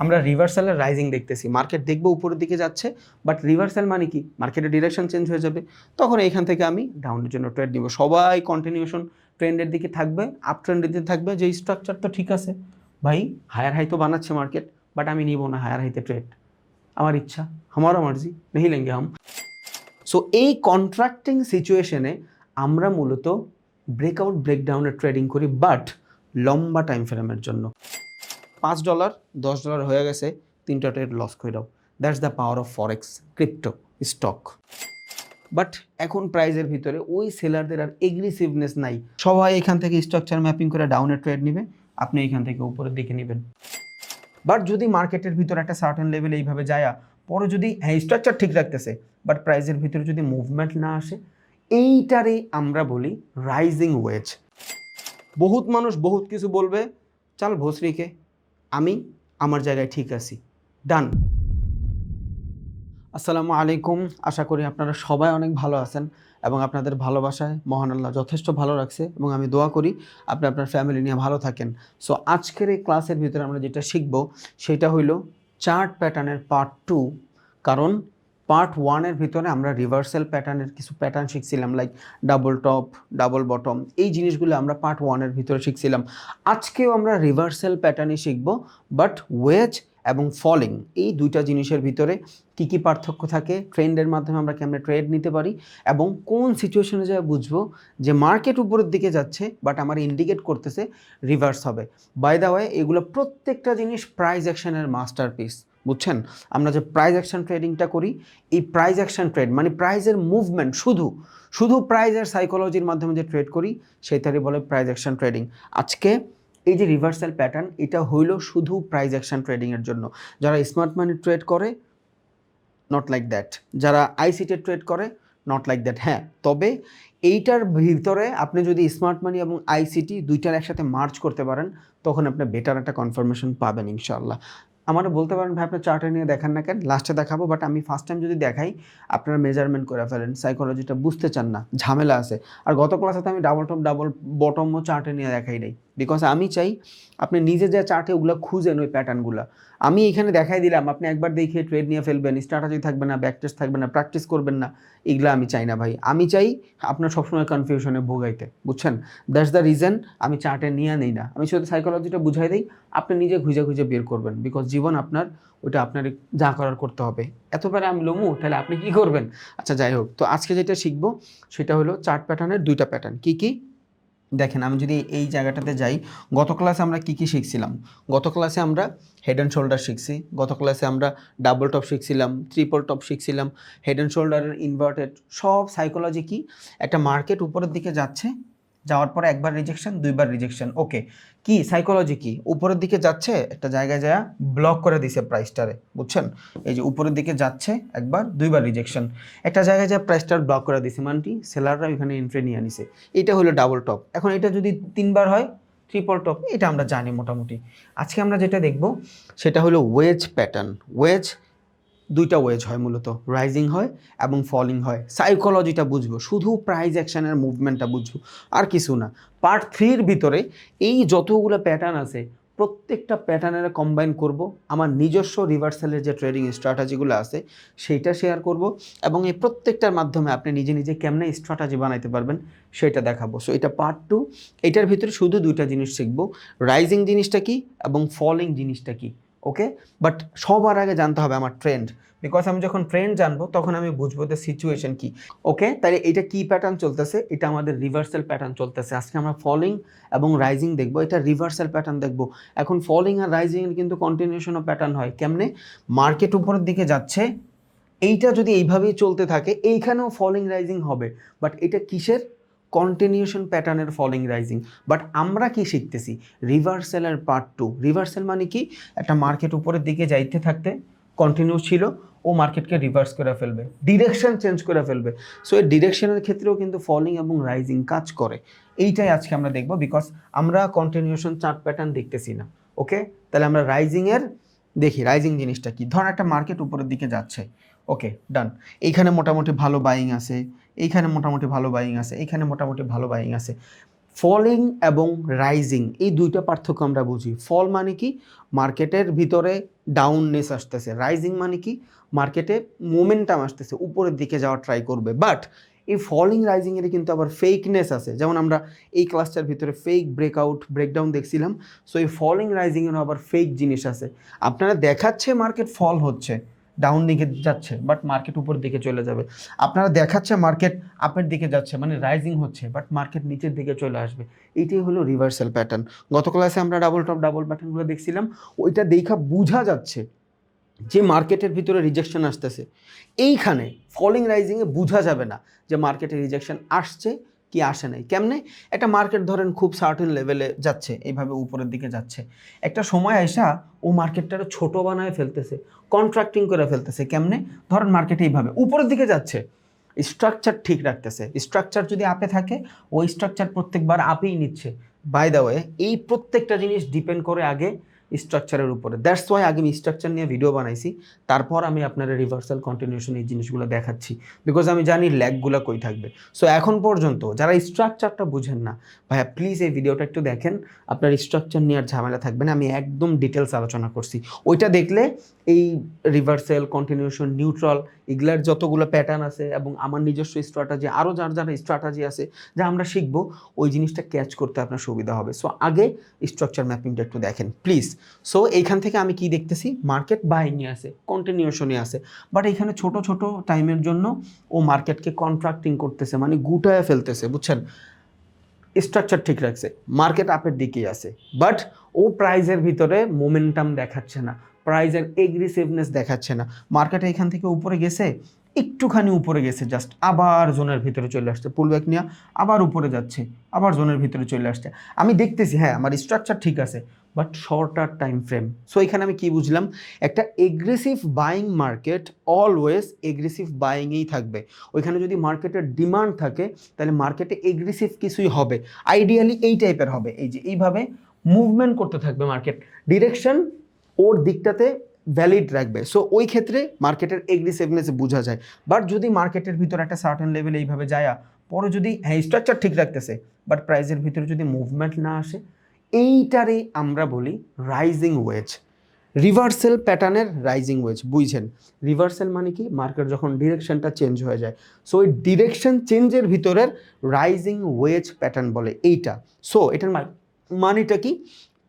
আমরা রিভার্সালের রাইজিং দেখতেছি, মার্কেট দেখবো উপরের দিকে যাচ্ছে, বাট রিভার্সাল মানে কি মার্কেটের ডিরেকশন চেঞ্জ হয়ে যাবে, তখন এইখান থেকে আমি ডাউনের জন্য ট্রেড নিব। সবাই কন্টিনিউশন ট্রেন্ডের দিকে থাকবে, আপ ট্রেন্ডের দিকে থাকবে, যে স্ট্রাকচার তো ঠিক আছে ভাই, হায়ার হাই তো বানাচ্ছে মার্কেট, বাট আমি নিব না হায়ার হাইতে ট্রেড, আমার ইচ্ছা, আমারও মার্জি নেই লেঙ্গে হাম। সো এই কন্ট্রাক্টিং সিচুয়েশনে আমরা মূলত ব্রেকআউট ব্রেকডাউনের ট্রেডিং করি, বাট লম্বা টাইম ফ্রেমের জন্য। $5 $10 হয়ে গেছে, 3টা ট্রেড লস করে দাও। That's the power of forex, crypto, stock. But এখন প্রাইজের ভিতরে ওই সেলারদের আর এগ্রেসিভনেস নাই, সবাই এখান থেকে স্ট্রাকচার ম্যাপিং করে ডাউনের ট্রেড নেবে, আপনি এখান থেকে উপরের দিকে নেবেন। বাট যদি মার্কেটের ভিতরে একটা সার্টেন লেভেল এইভাবে যায়, পরে যদি হ্যাঁ স্ট্রাকচার ঠিক রাখতেছে, বাট প্রাইজের ভিতরে যদি মুভমেন্ট না আসে, এইটারে আমরা বলি রাইজিং ওয়েজ। বহুত মানুষ বহুত কিছু বলবে, চাল ভোসরিকে, আমি আমার জায়গায় ঠিক আছি, ডান। আসসালামু আলাইকুম, আশা করি আপনারা সবাই অনেক ভালো আছেন এবং আপনাদের ভালোবাসায় মহান আল্লাহ যথেষ্ট ভালো রাখছে, এবং আমি দোয়া করি আপনি আপনার ফ্যামিলি নিয়ে ভালো থাকেন। সো আজকের এই ক্লাসের ভিতরে আমরা যেটা শিখব সেটা হইল চার্ট প্যাটার্নের পার্ট 2। কারণ পার্ট 1-এর ভিতরে আমরা রিভার্সাল প্যাটার্নের কিছু প্যাটার্ন শিখছিলাম, like double top, double bottom, এই জিনিসগুলো আমরা পার্ট 1-এর ভিতরে শিখছিলাম। আজকেও আমরা রিভার্সাল প্যাটার্নই শিখব, বাট ওয়েজ এবং ফলিং, এই দুইটা জিনিসের ভিতরে কী কী পার্থক্য থাকে, ট্রেন্ডের মাধ্যমে আমরা কেমনে ট্রেড নিতে পারি, এবং কোন সিচুয়েশনে যা বুঝবো যে মার্কেট উপরের দিকে যাচ্ছে বাট আমার ইন্ডিকেট করতেছে রিভার্স হবে। বাই দ্য ওয়ে, এগুলো প্রত্যেকটা জিনিস প্রাইস অ্যাকশনের মাস্টারপিস, বুঝছেন? আমরা যে প্রাইস অ্যাকশন ট্রেডিংটা করি, এই প্রাইস অ্যাকশন ট্রেড মানে প্রাইজের মুভমেন্ট, শুধু প্রাইজের সাইকোলজির মাধ্যমে যে ট্রেড করি সেটারই বলে প্রাইস অ্যাকশন ট্রেডিং। আজকে এই যে রিভার্সাল প্যাটার্ন, এটা হইল শুধু প্রাইস অ্যাকশন ট্রেডিংয়ের জন্য। যারা স্মার্ট মানি ট্রেড করে, নট লাইক দ্যাট। যারা আইসিটি ট্রেড করে, নট লাইক দ্যাট। হ্যাঁ, তবে এইটার ভিতরে আপনি যদি স্মার্ট মানি এবং আইসিটি দুইটার একসাথে মার্চ করতে পারেন, তখন আপনি বেটার একটা কনফার্মেশন পাবেন ইনশাআল্লাহ। আমারও বলতে পারেন ভাই আপনার চার্টে নিয়ে দেখান না কেন, লাস্টে দেখাবো, বাট আমি ফার্স্ট টাইম যদি দেখাই আপনারা মেজারমেন্ট করে ফেলেন, সাইকোলজিটা বুঝতে চান না, ঝামেলা আছে। আর গত ক্লাসে তো আমি ডাবল টপ ডাবল বটমও চার্টে নিয়ে দেখাই নাই, বিকজ আমি চাই আপনি নিজে যে চার্টে ওগুলো খুঁজেন ওই প্যাটার্নগুলো। আমি এখানে দেখাই দিলাম, আপনি একবার দেখিয়ে ট্রেড নিয়ে ফেলবেন, স্ট্র্যাটেজি থাকবে না, ব্যাক টেস্ট থাকবে না, প্র্যাকটিস করবেন না, এগুলো আমি চাই না ভাই। আমি চাই আপনার সবসময় কনফিউশনে ভোগাইতে, বুঝছেন? দ্যাটস দ্য রিজন আমি চার্টে নিয়ে নেই না, আমি শুধু সাইকোলজিটা বুঝাই দিই, আপনি নিজে খুঁজে বের করবেন, বিকজ জীবন আপনার, ওইটা আপনার যা করার করতে হবে। এতবারে আমি লমু, তাহলে আপনি কি করবেন? আচ্ছা যাই হোক, তো আজকে যেটা শিখবো সেটা হলো চার্ট প্যাটার্নের দুইটা প্যাটার্ন। কী কী দেখেন, আমি যদি এই জায়গাটাতে যাই, গত ক্লাসে আমরা কী কী শিখছিলাম? গত ক্লাসে আমরা হেড অ্যান্ড শোল্ডার শিখছি, গত ক্লাসে আমরা ডাবল টপ শিখছিলাম, ট্রিপল টপ শিখছিলাম, হেড অ্যান্ড শোল্ডারের ইনভার্টেড, সব সাইকোলজি কি, একটা মার্কেট উপরের দিকে যাচ্ছে, যাওয়ার পরে একবার রিজেকশন, দুইবার রিজেকশন, ওকে, কি সাইকোলজি কি, উপরের দিকে যাচ্ছে, একটা জায়গায় যায় ব্লক করে দিছে প্রাইসটারে, বুঝছেন? এই যে উপরের দিকে যাচ্ছে একবার, দুইবার রিজেকশন, একটা জায়গায় যায় প্রাইসটার ব্লক করে দিছে, মানটি সেলাররা ওইখানে এন্ট্রি নিয়ে নিছে, এটা হলো ডাবল টপ। এখন এটা যদি 3বার হয় ট্রিপল টপ, এটা আমরা জানি মোটামুটি। আজকে আমরা যেটা দেখব সেটা হলো ওয়েজ প্যাটার্ন। ওয়েজ, দুইটা ওয়েজ হয় মূলত, রাইজিং হয় এবং ফলিং হয়। সাইকোলজিটা বুঝবো, শুধু প্রাইস অ্যাকশনের মুভমেন্টটা বুঝবো, আর কিছু না। পার্ট 3-র ভিতরে এই যতগুলো প্যাটার্ন আছে প্রত্যেকটা প্যাটার্নের কম্বাইন করব, আমার নিজস্ব রিভার্সালের যে ট্রেডিং স্ট্র্যাটেজিগুলো আছে সেইটা শেয়ার করব, এবং এই প্রত্যেকটার মাধ্যমে আপনি নিজে নিজে কেমনে স্ট্র্যাটেজি বানাইতে পারবেন সেটা দেখাবো। সো এটা পার্ট 2। এটার ভিতরে শুধু দুইটা জিনিস শিখবো, রাইজিং জিনিসটা কি এবং ফলিং জিনিসটা কি, ওকে? বাট সবার আগে জানতে হবে আমার ট্রেন্ড, বিকজ আমি যখন ট্রেন্ড জানবো তখন আমি বুঝবো যে সিচুয়েশন কি। ওকে, তাহলে এটা কি প্যাটার্ন চলতেছে? এটা আমাদের রিভার্সাল প্যাটার্ন চলতেছে। আজকে আমরা ফলিং এবং রাইজিং দেখবো, এটা রিভার্সাল প্যাটার্ন দেখবো। এখন ফলিং আর রাইজিংয়ের কিন্তু কন্টিনিউশন অফ প্যাটার্ন হয় কেমনে? মার্কেট উপরের দিকে যাচ্ছে, এইটা যদি এইভাবেই চলতে থাকে এইখানেও ফলিং রাইজিং হবে, বাট এটা কিসের? কন্টিনিউশন প্যাটার্নের ফলিং রাইজিং। বাট আমরা কি শিখতেছি? রিভার্সালের পার্ট 2। রিভার্সাল মানে কি? একটা মার্কেট উপরের দিকে যাইতে থাকতে কন্টিনিউ ছিল, ও মার্কেটকে রিভার্স করে ফেলবে, ডিরেকশন চেঞ্জ করে ফেলবে। সো এই ডিরেকশনের ক্ষেত্রেও কিন্তু ফলিং এবং রাইজিং কাজ করে। এইটাই আজকে আমরা দেখব, বিকজ আমরা কন্টিনিউশন চার্ট প্যাটার্ন দেখতেছি না। ওকে, তাহলে আমরা রাইজিংয়ের দেখি, রাইজিং জিনিসটা কি। ধর একটা মার্কেট উপরের দিকে যাচ্ছে, ওকে ডান, এইখানে মোটামুটি ভালো বাইং আছে, এইখানে মোটামুটি ভালো বাইং আছে, এইখানে মোটামুটি ভালো বাইং আছে। ফলিং এবং রাইজিং এই দুইটা পার্থক্য আমরা বুঝি। ফল মানে কি, মার্কেটের ভিতরে ডাউননেস আসতেছে, রাইজিং মানে কি, মার্কেটে মোমেন্টাম আসতেছে, উপরের দিকে যাওয়ার ট্রাই করবে। বাট এই ফলিং রাইজিংয়ের কিন্তু আবার ফেকনেস আছে, যেমন আমরা এই ক্লাসটার ভিতরে ফেক ব্রেকআউট ব্রেকডাউন দেখছিলাম। সো এই ফলিং রাইজিংয়েরও আবার ফেক জিনিস আছে। আপনারা দেখাচ্ছে মার্কেট ফল হচ্ছে, ডাউন দিকে যাচ্ছে, বাট মার্কেট উপর দিকে চলে যাবে। আপনারা দেখাচ্ছে মার্কেট আপের দিকে যাচ্ছে, মানে রাইজিং হচ্ছে, বাট মার্কেট নিচের দিকে চলে আসবে। এইটাই হলো রিভার্সাল প্যাটার্ন। গত ক্লাসে আমরা ডাবল টপ ডাবল প্যাটার্নগুলো দেখছিলাম, ওইটা দেখা বোঝা যাচ্ছে যে মার্কেটের ভিতরে রিজেকশন আসতেছে। এইখানে ফলিং রাইজিংয়ে বোঝা যাবে না যে মার্কেটে রিজেকশন আসছে কি আসে নাই। কেমনে? একটা মার্কেট ধরেন খুব সার্টেন লেভেলে যাচ্ছে, এইভাবে উপরের দিকে যাচ্ছে, একটা সময় আইসা ও মার্কেটটারে ছোট বানায় ফেলতেছে, কন্ট্রাক্টিং করে ফেলতেছে। কেমনে? ধরেন মার্কেট এইভাবে উপরের দিকে যাচ্ছে, স্ট্রাকচার ঠিক রাখতেছে। স্ট্রাকচার যদি আপে থাকে, ওই স্ট্রাকচার প্রত্যেকবার আপেই নিচ্ছে। বাই দ্য ওয়ে, এই প্রত্যেকটা জিনিস ডিপেন্ড করে আগে স্ট্রাকচারের উপরে। দ্যাটস ওয়াই আগে আমি স্ট্রাকচার নিয়ে ভিডিও বানাইছি, তারপর আমি আপনারা রিভার্সাল কন্টিনিউশন এই জিনিসগুলো দেখাচ্ছি, বিকজ আমি জানি ল্যাগগুলো কই থাকবে। সো এখন পর্যন্ত যারা স্ট্রাকচারটা বুঝেন না, ভাইয়া প্লিজ এই ভিডিওটা একটু দেখেন, আপনার স্ট্রাকচার নিয়ে আর ঝামেলা থাকবে না। আমি একদম ডিটেলস আলোচনা করছি, ওইটা দেখলে এই রিভার্সাল কন্টিনিউশন নিউট্রাল এগুলার যতগুলো প্যাটার্ন আছে এবং আমার নিজস্ব স্ট্র্যাটাজি, আরও যার যারা স্ট্র্যাটাজি আছে যা আমরা শিখবো, ওই জিনিসটা ক্যাচ করতে আপনার সুবিধা হবে। সো আগে স্ট্রাকচার ম্যাপিংটা একটু দেখেন প্লিজ। সো এইখান থেকে আমি কি দেখতেছি, মার্কেট বাইংয়ে আছে, কন্টিনিউশনে আছে, বাট এখানে ছোট ছোট টাইমের জন্য ও মার্কেটকে কন্ট্রাক্টিং করতেছে, মানে গুটায় ফেলতেছে, বুঝছেন? স্ট্রাকচার ঠিক রাখছে, মার্কেট আপের দিকেই আছে, বাট ও প্রাইজের ভিতরে মোমেন্টাম দেখাচ্ছে না, প্রাইজের এগ্রেসিভনেস দেখাচ্ছে না। মার্কেট এখান থেকে উপরে গেছে, একটুখানি উপরে গেছে, জাস্ট আবার জোনের ভিতরে চলে আসছে, পুলব্যাক নিয়ে আবার উপরে যাচ্ছে, আবার জোনের ভিতরে চলে আসছে। আমি দেখতেছি হ্যাঁ আমার স্ট্রাকচার ঠিক আছে, but shorter time frame. So এখানে আমি কি বুঝলাম, একটা aggressive buying market always aggressive বাইংয়েই থাকবে। ওইখানে যদি মার্কেটের ডিমান্ড থাকে, তাহলে মার্কেটে এগ্রেসিভ কিছুই হবে, আইডিয়ালি এই টাইপের হবে, এই যে এইভাবে মুভমেন্ট করতে থাকবে মার্কেট, ডিরেকশন ওর দিকটাতে ভ্যালিড রাখবে। সো ওই ক্ষেত্রে মার্কেটের এগ্রেসিভনেস বোঝা যায়। বাট যদি মার্কেটের ভিতরে একটা সার্টেন লেভেল এইভাবে যায়, পরে যদি হ্যাঁ স্ট্রাকচার ঠিক রাখতেছে, বাট প্রাইসের ভিতরে যদি মুভমেন্ট না আসে, এইটারে আমরা বলি রাইজিং ওয়েজ, রিভার্সাল প্যাটার্নের রাইজিং ওয়েজ। বুঝছেন? রিভার্সাল মানে কি, মার্কেট যখন ডিরেকশনটা চেঞ্জ হয়ে যায়, সো ওই ডিরেকশন চেঞ্জের ভিতরের রাইজিং ওয়েজ প্যাটার্ন বলে এইটা। সো এটার মানেটা কি,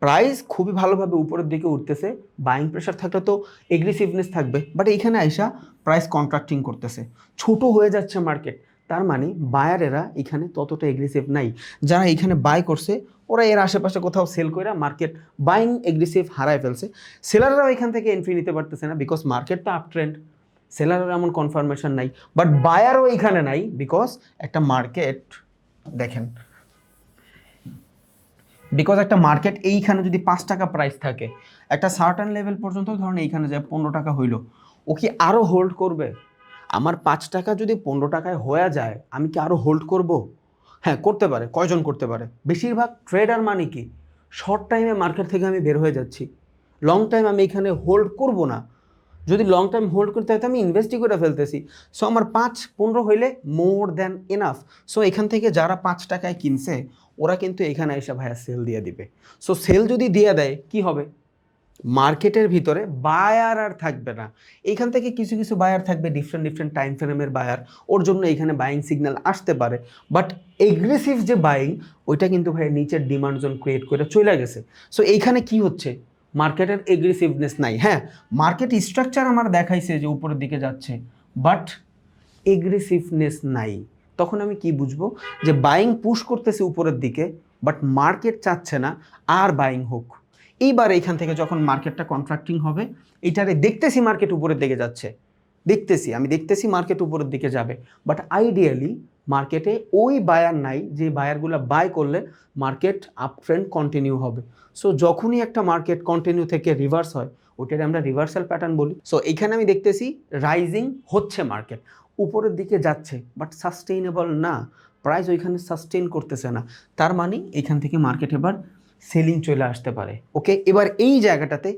প্রাইস খুবই ভালোভাবে উপরের দিকে উঠতেছে, বাইং প্রেশার থাকলে তো এগ্রেসিভনেস থাকবে, বাট এইখানে আইসা প্রাইস কন্ট্রাক্টিং করতেছে, ছোট হয়ে যাচ্ছে মার্কেট। তার মানে বায়ারেরা এখানে ততটা এগ্রেসিভ নাই, যারা এখানে বাই করছে ওরা এর আশেপাশে কোথাও সেল করে মার্কেট বাইং এগ্রেসিভ হারায় ফেলছে। সেলাররাও এখান থেকে এন্ট্রি নিতে পারতেছে না, বিকজ মার্কেট তো আপ ট্রেন্ড, সেলারের এমন কনফার্মেশন নাই, বাট বায়ারও এখানে নাই, বিকজ একটা মার্কেট দেখেন, বিকজ একটা মার্কেট এইখানে যদি 5 টাকা প্রাইস থাকে, একটা সার্টেন লেভেল পর্যন্ত ধরুন এইখানে যায় 15 টাকা হইলো, ও কি আরও হোল্ড করবে? আমার 5 টাকা যদি 15 টাকায় হয়ে যায়, আমি কি আরও হোল্ড করব? হ্যাঁ করতে পারে, কয়জন করতে পারে? বেশিরভাগ ট্রেডার। মানে কি, শর্ট টাইমে মার্কেট থেকে আমি বের হয়ে যাচ্ছি, লং টাইম আমি এখানে হোল্ড করব না। যদি লং টাইম হোল্ড করতে হয় তো আমি ইনভেস্টই করে ফেলতেছি। সো আমার 5-15 হইলে মোর দ্যান এনাফ। সো এখান থেকে যারা 5 টাকায় কিনছে, ওরা কিন্তু এখানে এসে ভাইয়া সেল দিয়ে দিবে। সো সেল যদি দিয়ে দেয় কি হবে, মার্কেটের ভিতরে বায়ার আর থাকবে না। এইখান থেকে কিছু কিছু বায়ার থাকবে, ডিফারেন্ট ডিফারেন্ট টাইম ফ্রেমের বায়ার, ওর জন্য এখানে বাইং সিগন্যাল আসতে পারে। বাট এগ্রেসিভ যে বাইং, ওইটা কিন্তু ভাই নিচের ডিমান্ড জোন ক্রিয়েট করে চলে গেছে। সো এইখানে কি হচ্ছে, মার্কেটের এগ্রেসিভনেস নাই। হ্যাঁ মার্কেট স্ট্রাকচার আমার দেখাইছে যে উপরের দিকে যাচ্ছে, বাট এগ্রেসিভনেস নাই। তখন আমি কি বুঝবো, যে বাইং পুশ করতেছে উপরের দিকে, বাট মার্কেট চাচ্ছে না আর বাইং হোক। এইবার এইখান থেকে যখন মার্কেটটা কন্ট্রাক্টিং হবে, এইটারে দেখতেছি মার্কেট উপরের দিকে যাচ্ছে, আমি দেখতেছি মার্কেট উপরের দিকে যাবে, বাট আইডিয়ালি মার্কেটে ওই বায়ার নাই যে বায়ারগুলো বাই করলে মার্কেট আপ ট্রেন্ড কন্টিনিউ হবে। সো যখনই একটা মার্কেট কন্টিনিউ থেকে রিভার্স হয়, ওটারে আমরা রিভার্সাল প্যাটার্ন বলি। সো এইখানে আমি দেখতেছি রাইজিং হচ্ছে, মার্কেট উপরের দিকে যাচ্ছে, বাট সাস্টেইনেবল না, প্রাইস ওইখানে সাস্টেইন করতেছে না। তার মানে এখান থেকে মার্কেট এবার সেলিং চলে আসতে পারে। ওকে, এবার এই জায়গাটাতে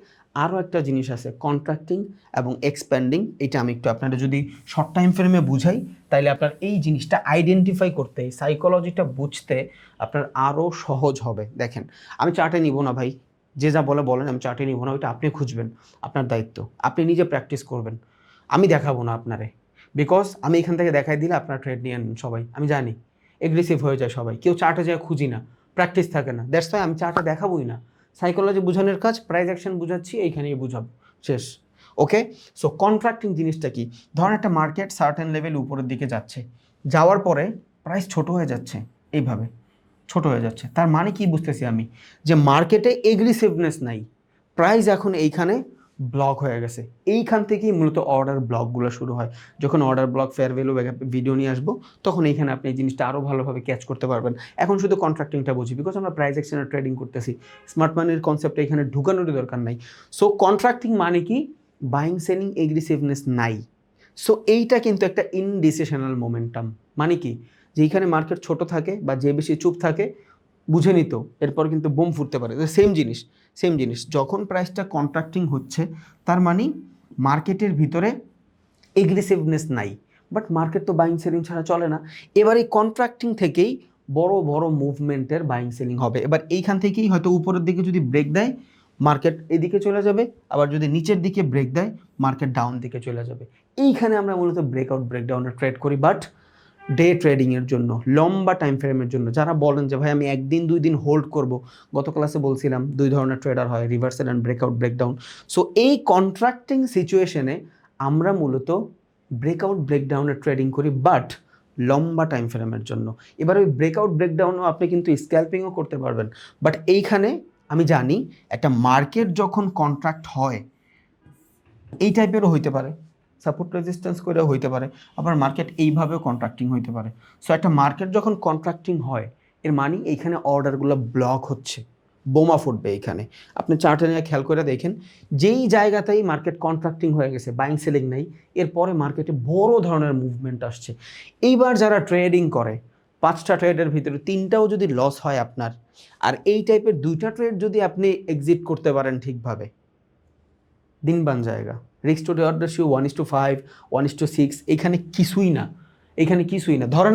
আরও একটা জিনিস আছে কন্ট্রাক্টিং এবং এক্সপ্যান্ডিং, এটা আমি একটু আপনারা যদি শর্ট টাইম ফ্রেমে বুঝাই তাইলে আপনার এই জিনিসটা আইডেন্টিফাই করতে, সাইকোলজিটা বুঝতে আপনার আরও সহজ হবে। দেখেন আমি চার্টে নিব না ভাই, যে যা বলে বলেন, আমি চার্টে নিব না, ওইটা আপনি খুঁজবেন, আপনার দায়িত্ব, আপনি নিজে প্র্যাকটিস করবেন, আমি দেখাবো না আপনারে। বিকজ আমি এখান থেকে দেখাই দিলে আপনার ট্রেড নিয়ে নেন সবাই, আমি জানি এগ্রেসিভ হয়ে যায় সবাই, কেউ চার্টে যায় খুঁজি না, প্র্যাকটিস থাকে না, দ্যাটস ওয়াই আমি চার্টে দেখাবোই না। সাইকোলজি বোঝানোর কাজ, প্রাইস অ্যাকশন বুঝাচ্ছি, এইখানেই বুঝাবো, শেষ। ওকে, সো কন্ট্রাক্টিং জিনিসটা কি? ধরেন একটা মার্কেট সার্টেন লেভেল উপরের দিকে যাচ্ছে, যাওয়ার পরে প্রাইস ছোট হয়ে যাচ্ছে, এইভাবে ছোট হয়ে যাচ্ছে, তার মানে কি বুঝতেছি আমি? যে মার্কেটে এগ্রেসিভনেস নাই, প্রাইস এখন এইখানে ব্লক হয়ে গেছে। এইখান থেকেই মূলত অর্ডার ব্লকগুলো শুরু হয়। যখন order block, fair value video নিয়ে আসবো, তখন এইখানে আপনি এই জিনিসটা আরও ভালোভাবে ক্যাচ করতে পারবেন। এখন শুধু কন্ট্রাক্টিংটা বুঝি, বিকজ আমরা প্রাইস অ্যাকশনের ট্রেডিং করতেছি, স্মার্ট মানির কনসেপ্টটা এখানে ঢুকানোরই দরকার নাই। সো কন্ট্রাক্টিং মানে কি? বাইং সেলিং এগ্রেসিভনেস নাই। সো এইটা কিন্তু একটা ইনডিসিশনাল মোমেন্টাম। মানে কি? যেইখানে মার্কেট ছোট থাকে বা যে বেশি চুপ থাকে, বুঝে নিত, এরপর কিন্তু বুম ফুটতে পারে। সেম জিনিস, সেম জিনিস, যখন প্রাইসটা কন্ট্রাক্টিং হচ্ছে তার মানে মার্কেটের ভিতরে এগ্রেসিভনেস নাই, বাট মার্কেট তো বাইং সেলিং ছাড়া চলে না। এবার এই কন্ট্রাক্টিং থেকেই বড় বড় মুভমেন্টের বাইং সেলিং হবে। এবার এইখান থেকেই হয়তো উপরের দিকে যদি ব্রেক দেয়, মার্কেট এদিকে চলে যাবে, আবার যদি নিচের দিকে ব্রেক দেয়, মার্কেট ডাউন দিকে চলে যাবে। এইখানে আমরা মূলত ব্রেকআউট ব্রেকডাউনের ট্রেড করি, বাট ডে ট্রেডিংয়ের জন্য, লম্বা টাইম ফ্রেমের জন্য। যারা বলেন যে ভাই আমি একদিন 2 দিন হোল্ড করব, গত ক্লাসে বলছিলাম 2 ধরনের ট্রেডার হয়, reversal and breakout breakdown. So এই কন্ট্রাক্টিং সিচুয়েশনে আমরা মূলত ব্রেকআউট ব্রেকডাউনের ট্রেডিং করি, বাট লম্বা টাইম ফ্রেমের জন্য। এবার ওই ব্রেকআউট ব্রেকডাউনও আপনি কিন্তু স্ক্যাল্পিংও করতে পারবেন, বাট এইখানে আমি জানি একটা মার্কেট যখন কন্ট্রাক্ট হয় এই টাইপেরও হইতে পারে, সাপোর্ট রেজিস্ট্যান্স করে হইতে পারে, আবার মার্কেট এইভাবেও কন্ট্রাক্টিং হইতে পারে। সো একটা মার্কেট যখন কন্ট্রাক্টিং হয়, এর মানে এইখানে অর্ডারগুলো ব্লক হচ্ছে, বোমা ফুটবে এইখানে। আপনি চার্টে নিয়ে খেয়াল করে দেখেন, যেই জায়গাতেই মার্কেট কন্ট্রাক্টিং হয়ে গেছে, বাইং সেলিং নেই, এরপরে মার্কেটে বড় ধরনের মুভমেন্ট আসছে। এইবার যারা ট্রেডিং করে, 5টা ট্রেডের ভিতরে 3টাও যদি লস হয় আপনার, আর এই টাইপের 2টা ট্রেড যদি আপনি এক্সিট করতে পারেন ঠিকভাবে, দিনবান জায়গা। রিস্ক টু রিওয়ার্ড রেশিও 1:5, 1:6, এখানে কিছুই না, এখানে কিছুই না। ধরেন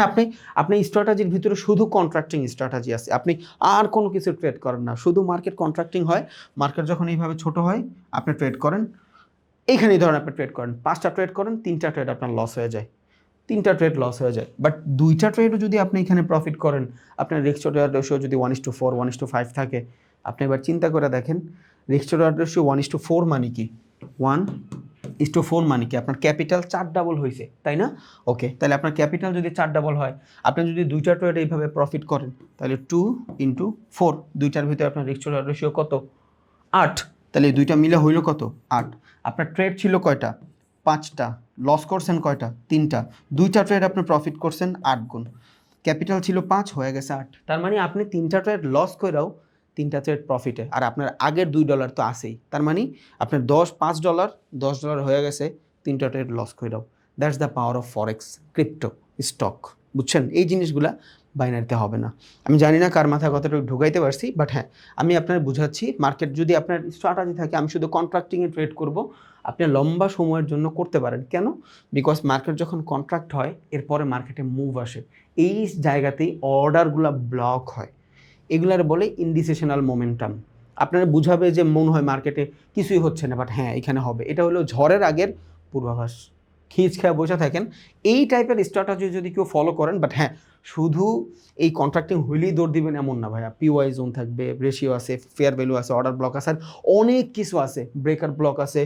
আপনি স্ট্র্যাটেজির ভিতরে শুধু কন্ট্রাক্টিং স্ট্র্যাটেজি আছে, আপনি আর কোনো কিছু ট্রেড করেন না, শুধু মার্কেট কন্ট্রাক্টিং হয়, মার্কেট যখন এইভাবে ছোট হয় আপনি ট্রেড করেন, এইখানেই ধরেন আপনি ট্রেড করেন, 5টা ট্রেড করেন, 3টা ট্রেড আপনার লস হয়ে যায়, 3টা ট্রেড লস হয়ে যায়। বাট 2টা ট্রেডও যদি আপনি এখানে প্রফিট করেন, আপনার রিস্ক টু রিওয়ার্ড রেশিও যদি 1:4, 1:5 থাকে, আপনি এবার চিন্তা করে দেখেন, রিস্ক টু রিওয়ার্ড রেশিও 1:4 মানে কি? 1:4 মানে কি? আপনার ক্যাপিটাল 4 ডাবল হয়েছে, তাই না? ওকে, তাহলে আপনার ক্যাপিটাল যদি 4 ডাবল হয়, আপনি যদি 2টা ট্রেড এইভাবে প্রফিট করেন, তাহলে 2 × 4, 2টার ভিতরে আপনার রিস্ক টু রিওয়ার্ড রেশিও কত? 8। তাহলে এই 2টা মিলে হইল কত? 8। আপনার ট্রেড ছিল কয়টা? 5টা। লস করছেন কয়টা? 3টা। 2টা ট্রেড আপনি প্রফিট করছেন 8 গুণ, ক্যাপিটাল ছিল 5, হয়ে গেছে 8। তার মানে আপনি 3টা ট্রেড লস করেও 3টা ট্রেড প্রফিটে, আর আপনার আগের $2 তো আছেই। তার মানে আপনার $5, $10 হয়ে গেছে 3টা ট্রেড লস করেও। That's the power of forex, crypto, stock. বুঝছেন? এই জিনিসগুলা বাইনারিতে হবে না। আমি জানি না কার মাথায় কতটুকু ঢুকাইতে পারছি, বাট হ্যাঁ, আমি আপনার বুঝাচ্ছি। মার্কেট যদি আপনার স্ট্র্যাটেজি থাকে আমি শুধু কন্ট্রাক্টিংয়ে ট্রেড করব, আপনি লম্বা সময়ের জন্য করতে পারেন। কেন? বিকজ মার্কেট যখন কন্ট্রাক্ট হয়, এরপরে মার্কেটে মুভ আসে, এই জায়গাতেই অর্ডারগুলো ব্লক হয়, এগুলার বলে ইনডিসিশনাল মোমেন্টাম। আপনারা বুঝাবে যে মনে হয় মার্কেটে কিছুই হচ্ছে না, বাট হ্যাঁ এখানে হবে। এটা হলো ঝড়ের আগের পূর্বাভাস। খিচ খেয়ে বসে থাকেন, এই টাইপের স্ট্র্যাটেজি যদি কেউ ফলো করেন, বাট হ্যাঁ শুধু এই কন্ট্রাক্টিং হইলেই দৌড় দিবেন এমন না ভাইয়া। পিওয়াই জোন থাকবে, রেশিও আছে, ফেয়ার ভ্যালু আছে, অর্ডার ব্লক আছে, আর অনেক কিছু আছে, ব্রেকার ব্লক আছে,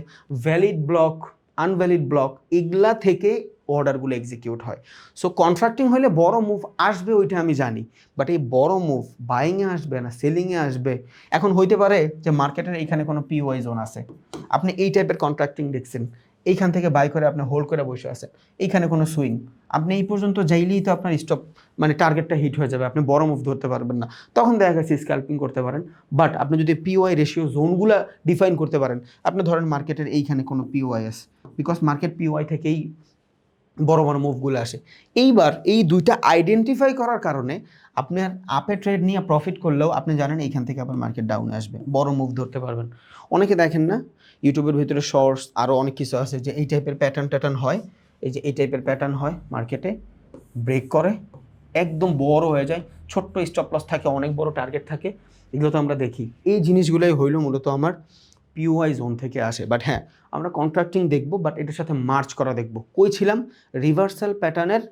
ভ্যালিড ব্লক, আনভ্যালিড ব্লক, এগুলা থেকে অর্ডারগুলো এক্সিকিউট হয়। সো কন্ট্রাক্টিং হলে বড় মুভ আসবে, ওইটা আমি জানি, বাট এই বড় মুভ বাইংয়ে আসবে না সেলিংয়ে আসবে। এখন হইতে পারে যে মার্কেটের এইখানে কোনো পিওয়াই জোন আছে, আপনি এই টাইপের কন্ট্রাক্টিং দেখছেন, এইখান থেকে বাই করে আপনি হোল্ড করে বসে আছেন, এইখানে কোনো সুইং, আপনি এই পর্যন্ত যাইলেই তো আপনার স্টপ মানে টার্গেটটা হিট হয়ে যাবে, আপনি বড় মুভ ধরতে পারবেন না, তখন দেখা গেছে স্ক্যাল্পিং করতে পারেন। বাট আপনি যদি পিওয়াই রেশিও জোনগুলা ডিফাইন করতে পারেন, আপনি ধরেন মার্কেটের এইখানে কোনো পিওয়াই আছে, বিকজ মার্কেট পিওয়াই থেকেই বড় বড় মুভগুলো আসে। এইবার এই 2টা আইডেন্টিফাই করার কারণে আপনার আপে ট্রেড নিয়ে প্রফিট করলেও আপনি জানেন এইখান থেকে আবার মার্কেট ডাউনে আসবে, বড় মুভ ধরতে পারবেন। অনেকে দেখেন না ইউটিউবের ভিতরে শর্টস আরও অনেক কিছু আছে যে এই টাইপের প্যাটার্ন হয়, এই যে এই টাইপের প্যাটার্ন হয় মার্কেটে, ব্রেক করে একদম বড় হয়ে যায়, ছোট্ট স্টপ লস থাকে, অনেক বড় টার্গেট থাকে, এগুলো তো আমরা দেখি। এই জিনিসগুলোই হইলো মূলত আমার পিওআই জোন থেকে আসে। বাট হ্যাঁ, আমরা কন্ট্রাক্টিং দেখবো, বাট এটার সাথে মার্চ করা দেখবো। কই ছিলাম? রিভার্সাল প্যাটার্নের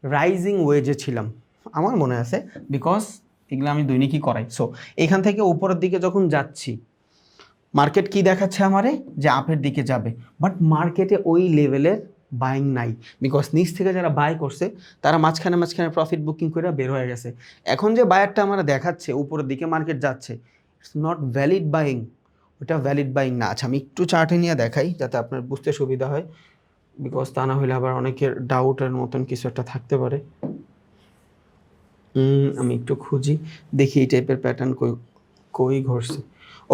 রাইজিং ওয়েজে ছিলাম আমার মনে আছে, বিকজ এগুলো আমি দৈনিকই করাই। সো এখান থেকে উপরের দিকে যখন যাচ্ছি, মার্কেট কি দেখাচ্ছে আমারে যে আপের দিকে যাবে, বাট মার্কেটে ওই লেভেলের বাইং নাই, বিকজ নিচ থেকে যারা বাই করছে তারা মাঝখানে প্রফিট বুকিং করে বের হয়ে গেছে। এখন যে বায়ারটা আমরা দেখাচ্ছে উপরের দিকে মার্কেট যাচ্ছে, ইটস নট ভ্যালিড বাইং, ওটা ভ্যালিড বাইং না। আচ্ছা, আমি একটু চার্টে নিয়ে দেখাই যাতে আপনার বুঝতে সুবিধা হয়, বিকজ তা না হলে আবার অনেকের ডাউটের মতন কিছু একটা থাকতে পারে। আমি একটু খুঁজি, দেখি এই টাইপের প্যাটার্ন কই ঘটছে।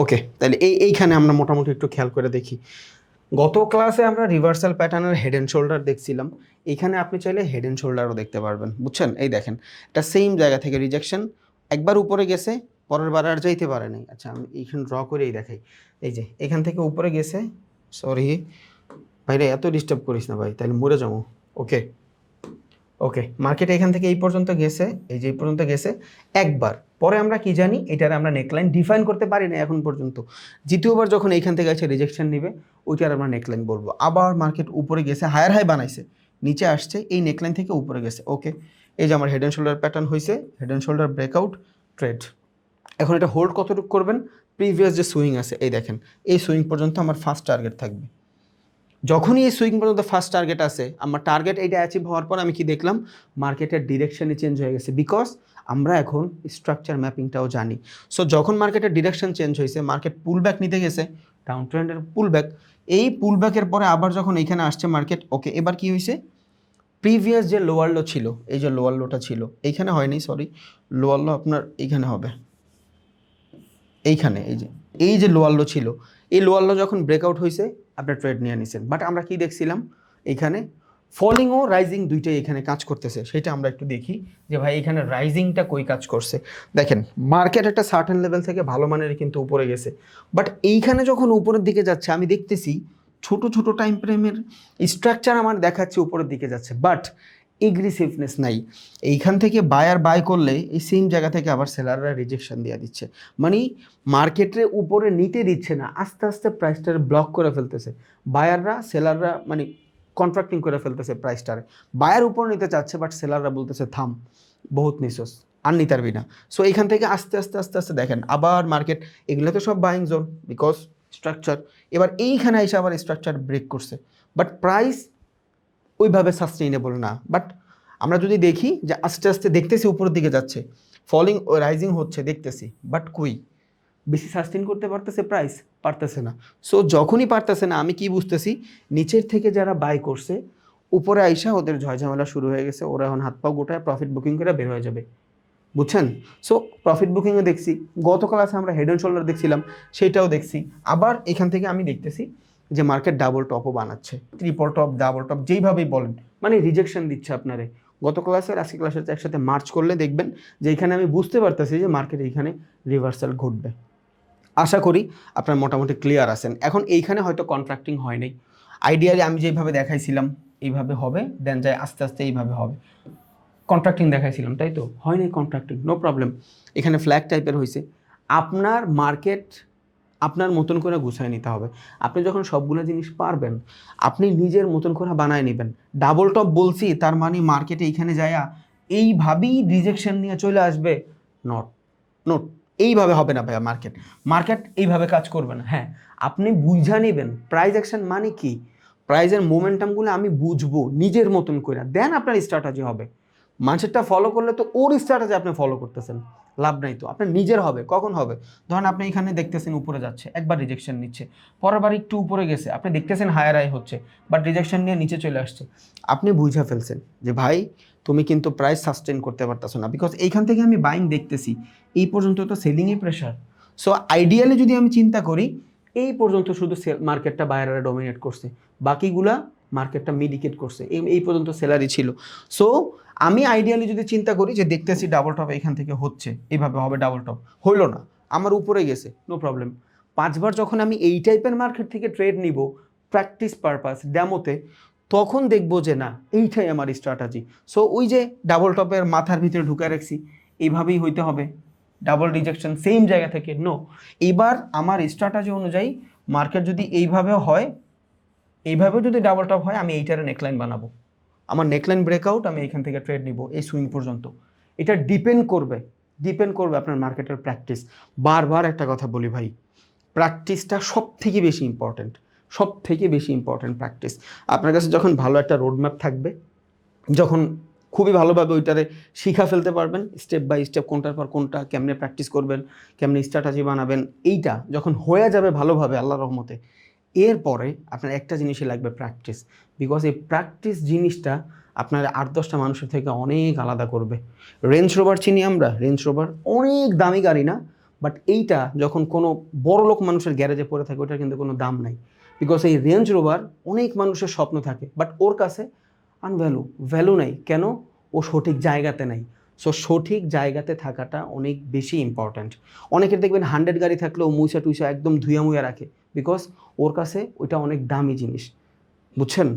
ওকে, তাহলে এইখানে আমরা মোটামুটি একটু খেয়াল করে দেখি। গত ক্লাসে আমরা রিভার্সাল প্যাটার্নের হেড অ্যান্ড শোল্ডার দেখছিলাম, এখানে আপনি চাইলে হেড অ্যান্ড শোল্ডারও দেখতে পারবেন, বুঝছেন? এই দেখেন, এটা সেম জায়গা থেকে রিজেকশন, একবার উপরে গেছে, পরের বার আর যাইতে পারে নাই। আচ্ছা, আমি এইখানে ড্র করেই দেখাই। এই যে এখান থেকে উপরে গেছে, সরি ভাইরে এত ডিস্টার্ব করিস না ভাই, তাহলে মরে যাবো। ওকে, মার্কেট এখান থেকে এই পর্যন্ত গেছে, এই যে এই পর্যন্ত গেছে একবার, পরে আমরা কি জানি, এটার আমরা নেকলাইন ডিফাইন করতে পারি না এখন পর্যন্ত। দ্বিতীয়বার যখন এইখান থেকে এসে রিজেকশন নেবে, ওইটার আমরা নেকলাইন বলবো। আবার মার্কেট উপরে গেছে, হায়ার হাই বানাইছে, নিচে আসছে, এই নেকলাইন থেকে উপরে গেছে। ওকে, এই যে আমার হেড অ্যান্ড শোল্ডার প্যাটার্ন হয়েছে, head and shoulder breakout trade. এখন এটা হোল্ড কতটুকু করবেন? প্রিভিয়াস যে সুইং আছে, এই দেখেন, এই সুইং পর্যন্ত আমার ফার্স্ট টার্গেট থাকবে। যখনই এই সুইং পর্যন্ত ফার্স্ট টার্গেট আছে, আমার টার্গেট এইটা অ্যাচিভ হওয়ার পর আমি কি দেখলাম, মার্কেটের ডিরেকশনই চেঞ্জ হয়ে গেছে, বিকজ আমরা এখন স্ট্রাকচার ম্যাপিংটাও জানি। সো যখন মার্কেটের ডিরেকশন চেঞ্জ হয়েছে, মার্কেট পুল ব্যাক নিতে গেছে, ডাউন ট্রেন্ডের পুল ব্যাক, এই পুল ব্যাকের পরে আবার যখন এইখানে আসছে মার্কেট, ওকে এবার কি হয়েছে, প্রিভিয়াস যে লোয়ার লো ছিল, এই যে লোয়ার লোটা ছিল এইখানে হয়নি, সরি, লোয়ার লো আপনার এইখানে হবে, এইখানে এই যে লোয়ার লো ছিল, এই লোয়ার লো যখন ব্রেকআউট হয়েছে আপনার ট্রেড নিয়ে নিছেন। বাট আমরা কি দেখছিলাম, এইখানে ফলিং ও রাইজিং দুইটাই এখানে কাজ করতেছে, সেটা আমরা একটু দেখি যে ভাই এখানে রাইজিংটা কই কাজ করছে। দেখেন, মার্কেট একটা সার্টেন লেভেল থেকে ভালো মানের কিন্তু উপরে গেছে, বাট এইখানে যখন উপরের দিকে যাচ্ছে আমি দেখতেছি ছোট ছোট টাইম ফ্রেমের স্ট্রাকচার আমার দেখাচ্ছে উপরের দিকে যাচ্ছে, বাট এগ্রেসিভনেস নাই। এইখান থেকে বায়ার বাই করলে এই সেম জায়গা থেকে আবার সেলাররা রিজেকশন দিয়ে দিচ্ছে, মানে মার্কেটের উপরে নিতে দিচ্ছে না, আস্তে আস্তে প্রাইসটার ব্লক করে ফেলতেছে বায়াররা, সেলাররা মানে কন্ট্রাক্টিং করে ফেলতেছে প্রাইসটারে। বায়ার উপর নিতে চাচ্ছে, বাট সেলাররা বলতেছে থাম, বহুত নিচোস, আর নিতে পারবি না। সো এইখান থেকে আস্তে আস্তে আস্তে আস্তে দেখেন আবার মার্কেট, এগুলো তো সব বাইং জোন, বিকজ স্ট্রাকচার, এবার এইখানে এসে আবার স্ট্রাকচার ব্রেক করছে, বাট প্রাইস ওইভাবে সাস্টেইনেবল না। বাট আমরা যদি দেখি যে আস্তে আস্তে দেখতেছি উপরের দিকে যাচ্ছে, ফলিং ও রাইজিং হচ্ছে দেখতেছি, বাট কই বেশি সাস্টেইন করতে পারতেছে প্রাইস? পারতেছে না। সো যখনই পারতেছে না, আমি কি বুঝতেছি, নিচের থেকে যারা বাই করছে উপরে আইসা ওদের ঝয়ঝামেলা শুরু হয়ে গেছে, ওরা এখন হাত পা গোটায় প্রফিট বুকিং করে বের হয়ে যাবে, বুঝছেন? সো প্রফিট বুকিংয়ে দেখছি, গত ক্লাসে আমরা হেড অ্যান্ড শোল্ডার দেখছিলাম, সেইটাও দেখছি। আবার এখান থেকে আমি দেখতেছি যে মার্কেট ডাবল টপও বানাচ্ছে, ট্রিপল টপ, ডাবল টপ, যেইভাবেই বলেন, মানে রিজেকশন দিচ্ছে আপনারে। গত ক্লাসের আজকে ক্লাসের একসাথে মার্চ করলে দেখবেন যে এখানে আমি বুঝতে পারতেছি যে মার্কেট এইখানে রিভার্সাল ঘটবে। আশা করি আপনার মোটামুটি ক্লিয়ার আছেন। এখন এইখানে হয়তো কন্ট্রাক্টিং হয় নাই, আইডিয়ালি আমি যেভাবে দেখাইছিলাম এইভাবে হবে, দেন যায় আস্তে আস্তে এইভাবে হবে, কন্ট্রাক্টিং দেখাইছিলাম তাই তো, হয় নাই কন্ট্রাক্টিং, নো প্রবলেম। এখানে ফ্ল্যাগ টাইপের হয়েছে। আপনার মার্কেট আপনার মতন করে গুছায় নিতে হবে। আপনি যখন সবগুলো জিনিস পারবেন, আপনি নিজের মতন করে বানায় নেবেন। ডাবল টপ বলছি তার মানে মার্কেটে এইখানে যায়া এইভাবেই রিজেকশন নিয়ে চলে আসবে, নট নোট, এইভাবে হবে না ভাইয়া। মার্কেট এইভাবে কাজ করবে না। হ্যাঁ, আপনি বুঝা নেবেন প্রাইস অ্যাকশন মানে কি, প্রাইজের মোমেন্টামগুলো আমি বুঝবো নিজের মতন করে, দেন আপনার স্ট্র্যাটেজি হবে। মানুষেরটা ফলো করলে তো ওর স্ট্র্যাটেজি আপনি ফলো করতেছেন, লাভ নাই তো। আপনার নিজের হবে, কখন হবে? ধরেন আপনি এখানে দেখতেছেন উপরে যাচ্ছে, একবার রিজেকশন নিচ্ছে, পরের বার একটু উপরে গেছে, আপনি দেখতেছেন হায়ার হাই হচ্ছে, বাট রিজেকশন নিয়ে নিচে চলে আসছে, আপনি বুঝা ফেলছেন যে ভাই তুমি কিন্তু প্রাইস সাস্টেন করতে পারতেছো না, বিকজ এইখান থেকে আমি বাইং দেখতেছি, এই পর্যন্ত তো সেলিংই প্রেশার। সো আইডিয়ালি যদি আমি চিন্তা করি, এই পর্যন্ত শুধু মার্কেটটা বায়াররা ডমিনেট করছে, বাকিগুলা মার্কেটটা মিডিকেট করছে, এই পর্যন্ত সেলারি ছিল। সো আমি আইডিয়ালি যদি চিন্তা করি যে দেখতেছি ডাবল টপ এখান থেকে হচ্ছে, এইভাবে হবে ডাবল টপ, হইলো না, আমার উপরে গেছে, নো প্রবলেম, 5বার যখন আমি এই টাইপের মার্কেট থেকে ট্রেড নিব প্র্যাকটিস পারপাস ডেমোতে, তখন দেখবো যে না এইটাই আমার স্ট্র্যাটেজি। সো ওই যে ডাবল টপের মাথার ভিতরে ঢুকায় রাখছি এইভাবেই হইতে হবে, ডাবল রিজেকশন সেম জায়গা থেকে, নো। এবার আমার স্ট্র্যাটেজি অনুযায়ী মার্কেট যদি এইভাবেও হয়, এইভাবেও যদি ডাবল টপ হয়, আমি এইটারে নেকলাইন বানাবো, আমার নেকলাইন ব্রেকআউট, আমি এখান থেকে ট্রেড নিব এই সুইং পর্যন্ত। এটা ডিপেন্ড করবে আপনার মার্কেটের প্র্যাকটিস। বারবার একটা কথা বলি ভাই, প্র্যাকটিসটা সব থেকে বেশি ইম্পর্টেন্ট প্র্যাকটিস। আপনার কাছে যখন ভালো একটা রোডম্যাপ থাকবে, যখন খুবই ভালোভাবে ওইটারে শিখা ফেলতে পারবেন স্টেপ বাই স্টেপ, কোনটার পর কোনটা কেমনে প্র্যাকটিস করবেন, কেমনে স্ট্র্যাটেজি বানাবেন, এইটা যখন হয়ে যাবে ভালোভাবে আল্লাহর রহমতে, এরপরে আপনার একটা জিনিসই লাগবে প্র্যাকটিস। বিকজ এই প্র্যাকটিস জিনিসটা আপনার 8-10টা মানুষের থেকে অনেক আলাদা করবে। রেঞ্জ রোভার চিনি আমরা, রেঞ্জ রোভার অনেক দামি গাড়ি না, বাট এইটা যখন কোনো বড় লোক মানুষের গ্যারেজে পড়ে থাকে ওটার কিন্তু কোনো দাম নাই। বিকজ এই রেঞ্জ রোভার অনেক মানুষের স্বপ্ন থাকে, বাট ওর কাছে ভ্যালু নাই। কেন? ও সঠিক জায়গাতে নাই। সো সঠিক জায়গাতে থাকাটা অনেক বেশি ইম্পর্ট্যান্ট। অনেকের দেখবেন 100 গাড়ি থাকলেও মুইসা টুইসা একদম ধুয়া মুয়া রাখে, বিকজ ওর কাছে ওইটা অনেক দামি জিনিস, বুঝছেন?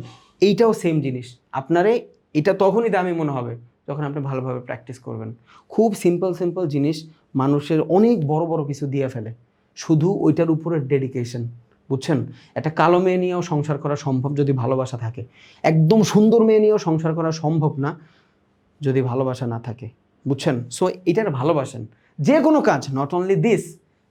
এইটাও সেম জিনিস, আপনারে এটা তখনই দামি মনে হবে যখন আপনি ভালোভাবে প্র্যাকটিস করবেন। খুব সিম্পল জিনিস মানুষের অনেক বড় বড় কিছু দিয়ে ফেলে, শুধু ওইটার উপরে ডেডিকেশন, বুঝছেন? একটা কালো মেয়ে নিয়েও সংসার করা সম্ভব যদি ভালোবাসা থাকে, একদম সুন্দর মেয়ে নিয়েও সংসার করা সম্ভব না যদি ভালোবাসা না থাকে, বুঝছেন? সো এটার ভালোবাসেন, যে কোনো কাজ, নট অনলি দিস,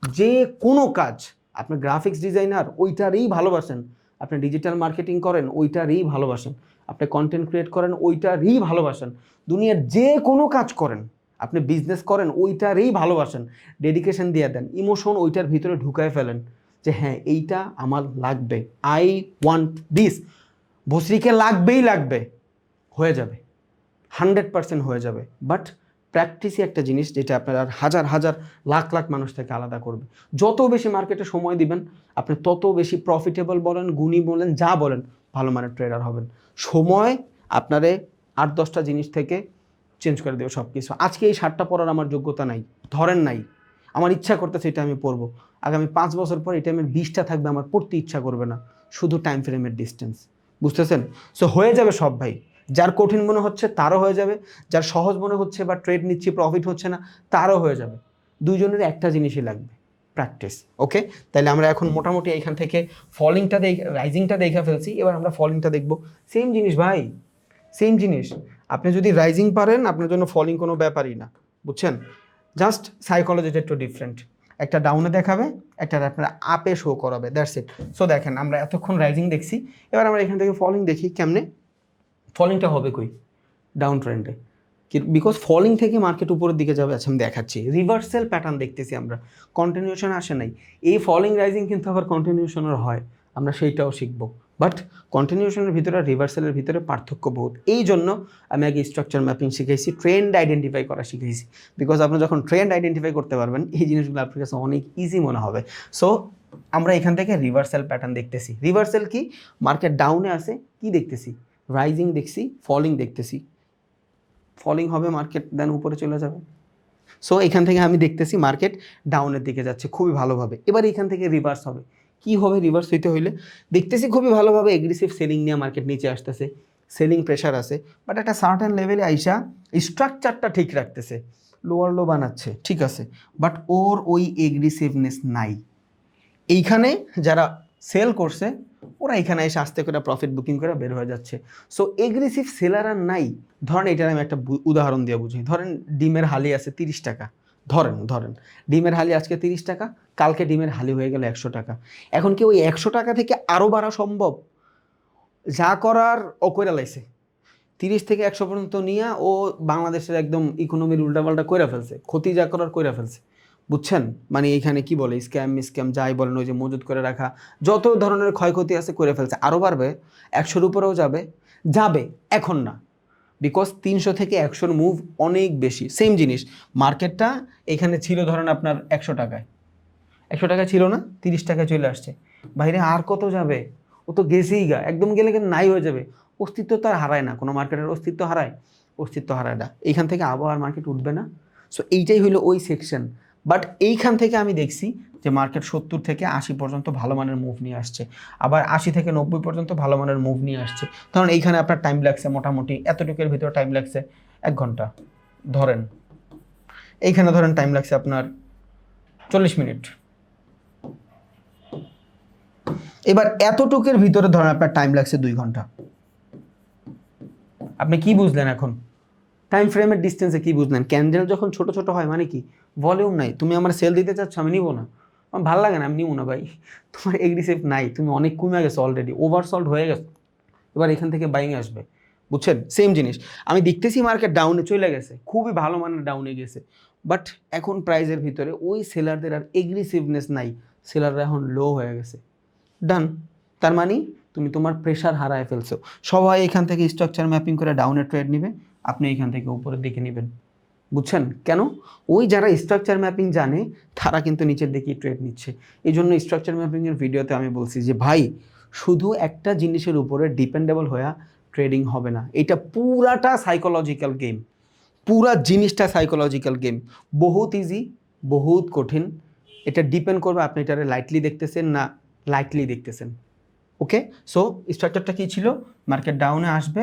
যে কোনো কাজ। আপনি গ্রাফিক্স ডিজাইনার, ওইটারই ভালোবাসেন। আপনি ডিজিটাল মার্কেটিং করেন, ওইটারই ভালোবাসেন। আপনি কন্টেন্ট ক্রিয়েট করেন, ওইটারই ভালোবাসেন। দুনিয়ার যে কোনো কাজ করেন, আপনি বিজনেস করেন, ওইটারই ভালোবাসেন। ডেডিকেশন দিয়ে দেন, ইমোশন ওইটার ভিতরে ঢুকায় ফেলেন যে হ্যাঁ এইটা আমার লাগবে, আই ওয়ান্ট দিস, ভস্রীকে লাগবে, হয়ে যাবে, 100% হয়ে যাবে। বাট প্র্যাকটিসই একটা জিনিস যেটা আপনার আর হাজার লাখ মানুষ থেকে আলাদা করবে। যত বেশি মার্কেটে সময় দিবেন আপনি তত বেশি প্রফিটেবল বলেন, গুণী বলেন, যা বলেন, ভালো মানের ট্রেডার হবেন। সময় আপনারে 8-10টা জিনিস থেকে চেঞ্জ করে দেবে সব কিছু। আজকে এই শার্টটা পরার আমার যোগ্যতা নাই, ধরেন নাই, আমার ইচ্ছা করতেছে এটা আমি পরবো, আগামী 5 বছর পর এই টাইমের 20টা থাকবে, আমার পড়তে ইচ্ছা করবে না, শুধু টাইম ফ্রেমের ডিস্টেন্স, বুঝতেছেন? সো হয়ে যাবে সব ভাই। যার কঠিন মনে হচ্ছে তারও হয়ে যাবে, যার সহজ মনে হচ্ছে বা ট্রেড নিচ্ছি প্রফিট হচ্ছে না তারও হয়ে যাবে। দুইজনের একটা জিনিসই লাগবে, প্র্যাকটিস। ওকে, তাহলে আমরা এখন মোটামুটি এখান থেকে ফলিংটা রাইজিংটা দেখা ফেলছি, এবার আমরা ফলিংটা দেখবো। সেম জিনিস ভাই, সেম জিনিস। আপনি যদি রাইজিং পারেন আপনার জন্য ফলিং কোনো ব্যাপারই না, বুঝছেন? জাস্ট সাইকোলজিটা একটু ডিফারেন্ট, একটা ডাউনে দেখাবে, একটা আপনার আপে শো করাবে, দ্যাটস ইট। সো দেখেন আমরা এতক্ষণ রাইজিং দেখছি, এবার আমরা এখান থেকে ফলিং দেখি কেমনে। ফলিংটা হবে কই? ডাউন ট্রেন্ডে, বিকজ ফলিং থেকে মার্কেট উপরের দিকে যাবে। আচ্ছা আমি দেখাচ্ছি, রিভার্সাল প্যাটার্ন দেখতেছি আমরা, কন্টিনিউশন আসে নাই। এই ফলিং রাইজিং কিন্তু আবার কন্টিনিউশনের হয়, আমরা সেইটাও শিখবো। বাট কন্টিনিউশনের ভিতরে আর রিভার্সালের ভিতরে পার্থক্য বহুত। এই জন্য আমি আগে স্ট্রাকচার ম্যাপিং শিখেছি, ট্রেন্ড আইডেন্টিফাই করা শিখেছি। বিকজ আপনি যখন ট্রেন্ড আইডেন্টিফাই করতে পারবেন এই জিনিসগুলো আপনার কাছে অনেক ইজি মনে হবে। সো আমরা এখান থেকে রিভার্সাল প্যাটার্ন দেখতেছি। রিভার্সাল কি? মার্কেট ডাউনে আছে, কি দেখতেছি? রাইজিং দেখছি, ফলিং দেখতেছি। ফলিং হবে মার্কেট, দেন উপরে চলে যাবে। সো এখান থেকে আমি দেখতেছি মার্কেট ডাউনের দিকে যাচ্ছে খুবই ভালোভাবে। এবার এখান থেকে রিভার্স হবে, কি হবে? রিভার্স হইতে হইলে দেখতেছি খুবই ভালোভাবে এগ্রেসিভ সেলিং নিয়ে মার্কেট নিচে আসতেছে, সেলিং প্রেশার আছে, বাট একটা সার্টেন লেভেলে আইসা স্ট্রাকচারটা ঠিক রাখতেছে, লোয়ার লো বানাচ্ছে, ঠিক আছে, বাট ওর ওই এগ্রেসিভনেস নাই। এইখানে যারা সেল করছে ওরা এখানে এসে আস্তে করে প্রফিট বুকিং করে বের হয়ে যাচ্ছে। সো এগ্রেসিভ সেলার আর নাই। ধরেন এটার আমি একটা উদাহরণ দিয়ে বুঝি। ধরেন ডিমের হালি আছে 30 টাকা, ধরেন ডিমের হালি আজকে 30 টাকা, কালকে ডিমের হালি হয়ে গেল 100 টাকা। এখন কি ওই 100 টাকা থেকে আরও বাড়া সম্ভব? যা করার ও করে লাইছে, 30 থেকে 100 পর্যন্ত নিয়ে ও বাংলাদেশের একদম ইকোনমির উল্টাপাল্টা কইরা ফেলছে, ক্ষতি যা করার কইরা ফেলছে, বুঝছেন? মানে এইখানে কি বলে স্ক্যাম যাই বলেন, ওই যে মজুত করে রাখা যত ধরনের ক্ষয়ক্ষতি আছে করে ফেলছে। আরও বাড়বে, 100-র উপরেও যাবে এখন না, বিকজ 300 থেকে 100-র মুভ অনেক বেশি। সেম জিনিস, মার্কেটটা এখানে ছিল ধরেন আপনার 100 টাকায়, 100 টাকা ছিল না, 30 টাকায় চলে আসছে। বাইরে আর কত যাবে? ও তো গেছেই গা, একদম গেলে কিন্তু নাই হয়ে যাবে। অস্তিত্ব তো আর হারায় না, কোনো মার্কেটের অস্তিত্ব হারায় না। এইখান থেকে আবার মার্কেট উঠবে না। সো এইটাই হইলো ওই সেকশন। বাট এইখান থেকে আমি দেখছি যে মার্কেট 70 থেকে 80 পর্যন্ত ভালো মানের মুভ নিয়ে আসছে, আবার 80 থেকে 90 পর্যন্ত ভালো মানের মুভ নিয়ে আসছে। কারণ এইখানে আপনার টাইম লাগছে মোটামুটি এতটুকুর ভিতরে টাইম লাগছে 1 ঘন্টা ধরেন, এইখানে ধরেন টাইম লাগছে আপনার 40 মিনিট। এবার এতটুকুর ভিতরে ধরেন আপনার টাইম লাগছে 2 ঘন্টা। আপনি কি বুঝলেন এখন? টাইম ফ্রেমের ডিস্টেন্সে কি বুঝলেন? ক্যান্ডেল যখন ছোট ছোট হয় মানে কি, ভলিউম নাই। তুমি আমার সেল দিতে চাচ্ছ, আমি নিব না, আমার ভালো লাগে না, আমি নিব না ভাই। তোমার এগ্রেসিভ নাই, তুমি অনেক কমে গেছো অলরেডি, ওভারসল্ড হয়ে গেছো। এবার এখান থেকে বাইং আসবে, বুঝছেন? সেম জিনিস আমি দেখতেছি মার্কেট ডাউনে চলে গেছে, খুবই ভালো মানের ডাউনে গেছে, বাট এখন প্রাইজের ভিতরে ওই সেলারদের আর এগ্রেসিভনেস নাই, সেলাররা এখন লো হয়ে গেছে। ডান। তার মানে তুমি তোমার প্রেশার হারায় ফেলছো। সবাই এখান থেকে স্ট্রাকচার ম্যাপিং করে ডাউনে ট্রেড নিবে, আপনি এখান থেকে উপরের দিকে নেবেন। বুঝছেন কেন? ওই যারা স্ট্রাকচার ম্যাপিং জানে তারা কিন্তু নিচের দিকেই ট্রেড নিচ্ছে। এই জন্য স্ট্রাকচার ম্যাপিংয়ের ভিডিওতে আমি বলছি যে ভাই শুধু একটা জিনিসের উপরে ডিপেন্ডেবল হয়ে ট্রেডিং হবে না, এটা পুরাটা সাইকোলজিক্যাল গেম, পুরা জিনিসটা সাইকোলজিক্যাল গেম। বহুত ইজি, বহুত কঠিন। এটা ডিপেন্ড করবে আপনি এটারে লাইটলি দেখতেছেন না লাইটলি দেখতেছেন। ওকে, সো স্ট্রাকচারটা কী ছিল? মার্কেট ডাউনে আসবে,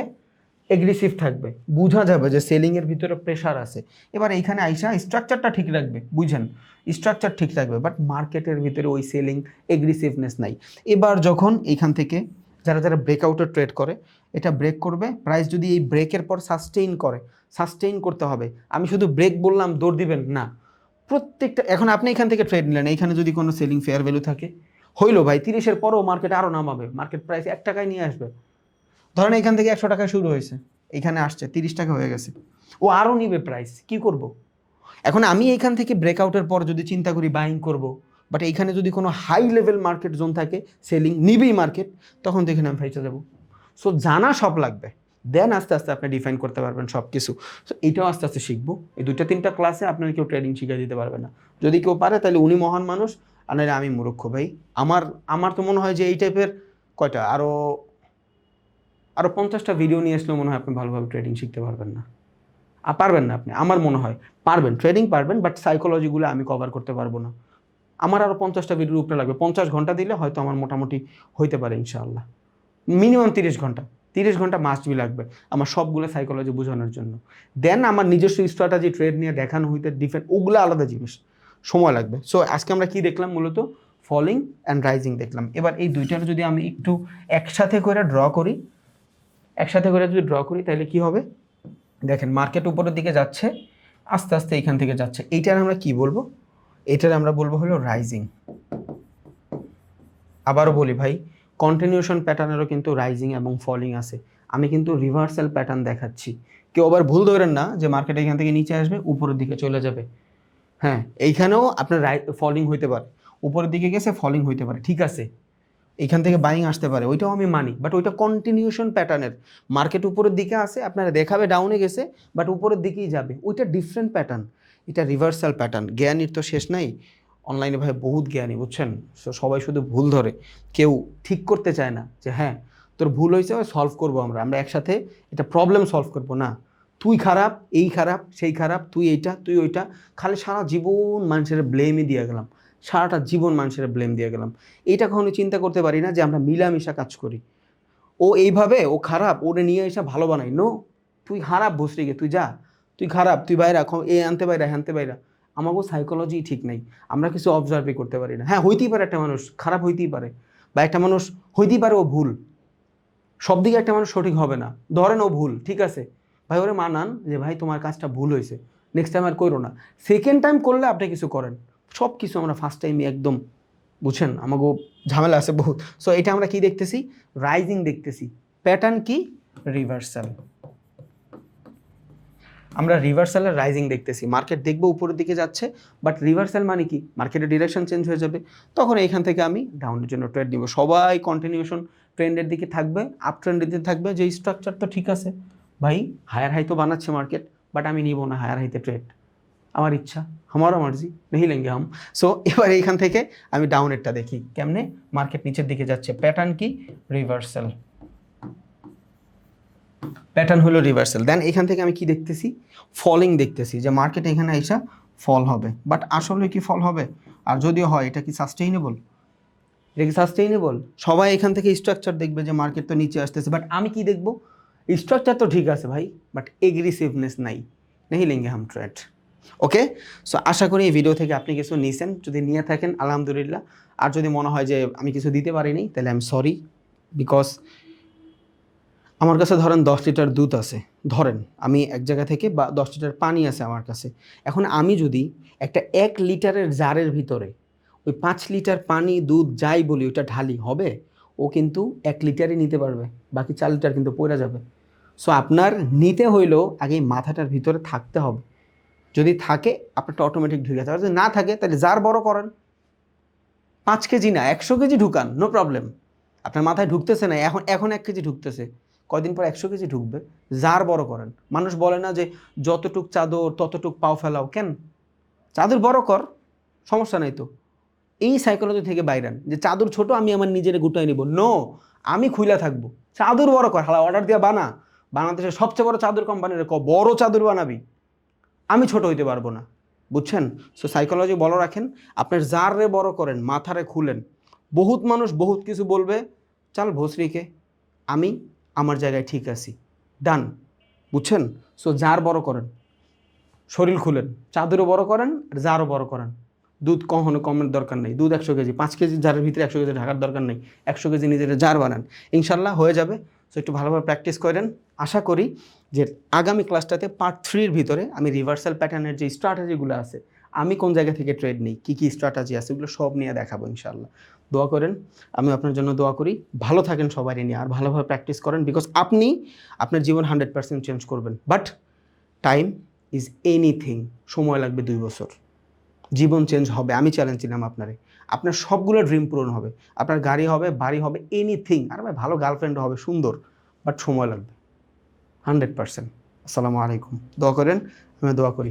এগ্রেসিভ থাকবে, বোঝা যাবে যে সেলিংয়ের ভিতরে প্রেশার আছে। এবার এইখানে আইসা স্ট্রাকচারটা ঠিক রাখবে, বুঝেন? স্ট্রাকচার ঠিক রাখবে, বাট মার্কেটের ভিতরে ওই সেলিং এগ্রেসিভনেস নাই। এবার যখন এইখান থেকে যারা যারা ব্রেকআউটের ট্রেড করে, এটা ব্রেক করবে, প্রাইস যদি এই ব্রেকের পর সাস্টেইন করে, সাস্টেইন করতে হবে। আমি শুধু ব্রেক বললাম দৌড় দিবেন না, প্রত্যেকটা। এখন আপনি এখান থেকে ট্রেড নিলেন, এইখানে যদি কোনো সেলিং ফেয়ার ভ্যালু থাকে, হইলো ভাই 30-এর পরও মার্কেট আরও নামাবে, মার্কেট প্রাইস 1 টাকায় নিয়ে আসবে। ধরেন এখান থেকে 100 টাকায় শুরু হয়েছে, এখানে আসছে 30 টাকা হয়ে গেছে, ও আরও নিবে প্রাইস, কি করব? এখন আমি এইখান থেকে ব্রেকআউটের পর যদি চিন্তা করি বাইং করব, বাট এইখানে যদি কোনো হাই লেভেল মার্কেট জোন থাকে, সেলিং নিবেই মার্কেট, তখন দেখেন আমি ফাইচে যাবো। সো জানা সব লাগবে, দেন আস্তে আস্তে আপনি ডিফাইন করতে পারবেন সব কিছু। সো এইটাও আস্তে আস্তে শিখবো। এই 2-3টা ক্লাসে আপনার কেউ ট্রেডিং শিখিয়ে দিতে পারবে না। যদি কেউ পারে তাহলে উনি মহান মানুষ, আর নাহলে আমি মূর্খ ভাই। আমার তো মনে হয় যে এই টাইপের কয়টা আরও 50টা ভিডিও নিয়ে আসলেও মনে হয় আপনি ভালোভাবে ট্রেডিং শিখতে পারবেন না। পারবেন না আপনি, আমার মনে হয় পারবেন, ট্রেডিং পারবেন, বাট সাইকোলজিগুলো আমি কভার করতে পারবো না। আমার আরও 50টা ভিডিওর উপরে লাগবে, 50 ঘন্টা দিলে হয়তো আমার মোটামুটি হইতে পারে ইনশাআল্লাহ। মিনিমাম 30 ঘন্টা, 30 ঘন্টা মাস্ট বি লাগবে আমার সবগুলো সাইকোলজি বোঝানোর জন্য। দেন আমার নিজস্ব স্ট্র্যাটেজি ট্রেড নিয়ে দেখানো হইতে ডিফারেন্ট, ওগুলো আলাদা জিনিস, সময় লাগবে। সো আজকে আমরা কি দেখলাম? মূলত ফলিং অ্যান্ড রাইজিং দেখলাম। এবার এই দুইটার যদি আমি একটু একসাথে করে ড্র করি, তাহলে কি হবে? দেখেন মার্কেট উপরের দিকে যাচ্ছে, আস্তে আস্তে এইখান থেকে যাচ্ছে, এইটার আমরা কি বলবো? এটার আমরা বলবো হলো রাইজিং। আবারও বলি ভাই, কন্টিনিউশন প্যাটার্নেরও কিন্তু রাইজিং এবং ফলিং আছে। আমি কিন্তু রিভার্সাল প্যাটার্ন দেখাচ্ছি। কেউ আবার ভুল ধরেন না যে মার্কেট এখান থেকে নিচে আসবে উপরের দিকে চলে যাবে। হ্যাঁ, এইখানেও আপনার ফলিং হইতে পারে, উপরের দিকে গেছে ফলিং হইতে পারে, ঠিক আছে, এইখান থেকে বাইং আসতে পারে, ওইটাও আমি মানি, বাট ওইটা কন্টিনিউশন প্যাটার্নের। মার্কেট উপরের দিকে আসে, আপনারা দেখাবে ডাউনে গেছে, বাট উপরের দিকেই যাবে, ওইটা ডিফারেন্ট প্যাটার্ন। এটা রিভার্সাল প্যাটার্ন। জ্ঞানীর তো শেষ নাই, অনলাইনে ভাই বহুত জ্ঞানী, বুঝছেন? সবাই শুধু ভুল ধরে, কেউ ঠিক করতে চায় না যে হ্যাঁ তোর ভুল হয়েছে, সলভ করবো আমরা একসাথে এটা প্রবলেম সলভ করবো না। তুই খারাপ, এই খারাপ, সেই খারাপ, তুই এইটা, তুই ওইটা, খালি সারা জীবন মানুষের ব্লেমই দিয়ে গেলাম, সারাটা জীবন মানুষের ব্লেম দিয়ে গেলাম। এইটা কখনো চিন্তা করতে পারি না যে আমরা মিলামিশা কাজ করি। ও এইভাবে, ও খারাপ, ওরে নিয়ে এসে ভালো বানাই। নো, তুই খারাপ ভস্রিকে, তুই যা, তুই খারাপ, তুই বাইরা, এ আনতে বাইরা, হ্যানতে বাইরা। আমাকেও সাইকোলজি ঠিক নেই, আমরা কিছু অবজার্ভই করতে পারি না। হ্যাঁ, হইতেই পারে একটা মানুষ খারাপ, হইতেই পারে, বা একটা মানুষ হইতেই পারে ও ভুল, সব দিকে একটা মানুষ সঠিক হবে না। ধরেন ও ভুল, ঠিক আছে ভাই, ওরে মানান যে ভাই তোমার কাজটা ভুল হয়েছে, নেক্সট টাইম আর করো না। সেকেন্ড টাইম করলে আপনি কিছু করেন, সব কিছু আমরা ফার্স্ট টাইমে একদম, বুঝছেন, আমাকেও ঝামেলা আছে বহুত। সো এটা আমরা কি দেখতেছি? রাইজিং দেখতেছি। প্যাটার্ন কি? রিভার্সাল। আমরা রিভার্সালের রাইজিং দেখতেছি। মার্কেট দেখবো উপরের দিকে যাচ্ছে, বাট রিভার্সাল মানে কি? মার্কেটের ডিরেকশন চেঞ্জ হয়ে যাবে, তখন এইখান থেকে আমি ডাউনের জন্য ট্রেড নিব। সবাই কন্টিনিউশন ট্রেন্ডের দিকে থাকবে, আপ ট্রেন্ডের দিকে থাকবে, যে স্ট্রাকচার তো ঠিক আছে ভাই, হায়ার হাই তো বানাচ্ছে মার্কেট, বাট আমি নিব না হায়ার হাইতে ট্রেড, আমার ইচ্ছা, আমারও মার্জি নেই লেঙ্গে হাম। সো এবার এইখান থেকে আমি ডাউনেরটা দেখি কেমনে, মার্কেট নিচের দিকে যাচ্ছে, প্যাটার্ন কি? রিভার্সাল। প্যাটার্ন হলো রিভার্সাল। দেন এখান থেকে আমি কি দেখতেছি? ফলিং দেখতেছি, যে মার্কেট এখানে আইসা ফল হবে, বাট আসলে কি ফল হবে? আর যদিও হয় এটা কি সাস্টেইনেবল? এটা কি সাস্টেইনেবল? সবাই এখান থেকে স্ট্রাকচার দেখবে যে মার্কেট তো নিচে আসতেছে, বাট আমি কি দেখব? স্ট্রাকচার তো ঠিক আছে ভাই, বাট এগ্রেসিভনেস নাই, নেই লেঙ্গে হাম ট্রেড। ওকে, সো আশা করি এই ভিডিও থেকে আপনি কিছু নিয়েছেন, যদি নিয়ে থাকেন আলহামদুলিল্লাহ, আর যদি মনে হয় যে আমি কিছু দিতে পারিনি তাহলে আই এম সরি, বিকজ আমার কাছে ধরেন 10 লিটার দুধ আছে, ধরেন আমি এক জায়গা থেকে, বা 10 লিটার পানি আছে আমার কাছে। এখন আমি যদি একটা 1 লিটারের জারের ভিতরে ওই 5 লিটার পানি দুধ যাই বলি ওটা ঢালি, হবে? ও কিন্তু 1 লিটারই নিতে পারবে, বাকি 4 লিটার কিন্তু পড়ে যাবে। সো আপনার নিতে হইলেও আগে মাথাটার ভিতরে থাকতে হবে, যদি থাকে আপনারটা অটোমেটিক ঢুকে যাবে, যদি না থাকে তাহলে জার বড় করেন, 5 কেজি না 100 কেজি ঢুকান, নো প্রবলেম। আপনার মাথায় ঢুকতেছে না, এখন 1 কেজি ঢুকতেছে, কয়দিন পর 100 কেজি ঢুকবে। জার বড় করেন। মানুষ বলে না যে যতটুক চাদর ততটুক পাও ফেলাও, কেন? চাদর বড় কর, সমস্যা নাই তো। এই সাইকোলজি থেকে বাইরান যে চাদর ছোট আমি আমার নিজের গুটাই নিব, নো, আমি খুইলা থাকবো। চাদর বড় কর, হালা অর্ডার দিয়া বানা, বাংলাদেশের সবচেয়ে বড় চাদর কোম্পানির বড় চাদর বানাবি, আমি ছোট হইতে পারবো না, বুঝছেন? সো সাইকোলজি বড় রাখেন, আপনার জাররে বড় করেন, মাথারে খুলেন। বহুত মানুষ বহুত কিছু বলবে, চাল ভোসরিকে, আমি আমার জায়গায় ঠিক আছি, ডান, বুঝছেন? সো জার বড় করেন, শরীর খুলেন, চাদরও বড় করেন আর জারও বড় করেন। দুধ কখনো কমের দরকার নেই, দুধ 100 কেজি, 5 কেজি জারের ভিতরে 100 কেজি ঢাকার দরকার নেই, 100 কেজি নিজের জার বানান, ইনশাল্লাহ হয়ে যাবে। সো একটু ভালোভাবে প্র্যাকটিস করেন। আশা করি যে আগামী ক্লাসটাতে পার্ট 3-র ভিতরে আমি রিভার্সাল প্যাটার্নের যে স্ট্র্যাটেজিগুলো আছে, আমি কোন জায়গা থেকে ট্রেড নিই, কী কী স্ট্র্যাটেজি আছে, ওগুলো সব নিয়ে দেখাবো ইনশাল্লাহ। দোয়া করেন, আমি আপনার জন্য দোয়া করি, ভালো থাকেন সবাই নিয়ে, আর ভালোভাবে প্র্যাকটিস করেন, বিকজ আপনি আপনার জীবন 100% চেঞ্জ করবেন, বাট টাইম ইজ এনিথিং, সময় লাগবে 2 বছর, জীবন চেঞ্জ হবে। আমি চ্যালেঞ্জ দিলাম আপনারে, আপনার সবগুলো ড্রিম পূরণ হবে, আপনার গাড়ি হবে, বাড়ি হবে, এনিথিং, আর ভাই ভালো গার্লফ্রেন্ড হবে, সুন্দর, বাট সময় লাগবে 100%। আসসালামু আলাইকুম, দোয়া করেন, আমি দোয়া করি।